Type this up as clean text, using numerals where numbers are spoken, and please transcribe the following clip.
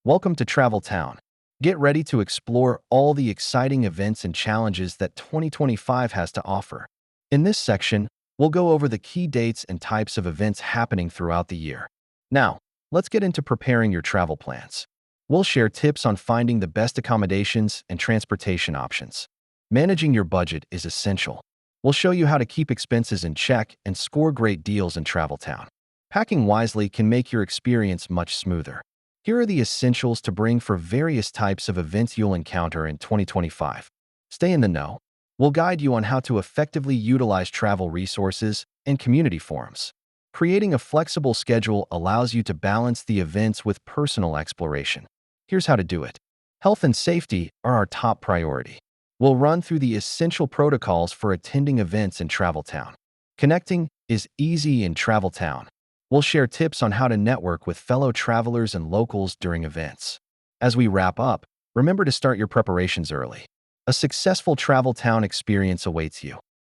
Welcome to Travel Town. Get ready to explore all the exciting events and challenges that 2025 has to offer. In this section, we'll go over the key dates and types of events happening throughout the year. Now, let's get into preparing your travel plans. We'll share tips on finding the best accommodations and transportation options. Managing your budget is essential. We'll show you how to keep expenses in check and score great deals in Travel Town. Packing wisely can make your experience much smoother. Here are the essentials to bring for various types of events you'll encounter in 2025. Stay in the know. We'll guide you on how to effectively utilize travel resources and community forums. Creating a flexible schedule allows you to balance the events with personal exploration. Here's how to do it. Health and safety are our top priority. We'll run through the essential protocols for attending events in Travel Town. Connecting is easy in Travel Town. We'll share tips on how to network with fellow travelers and locals during events. As we wrap up, remember to start your preparations early. A successful Travel Town experience awaits you.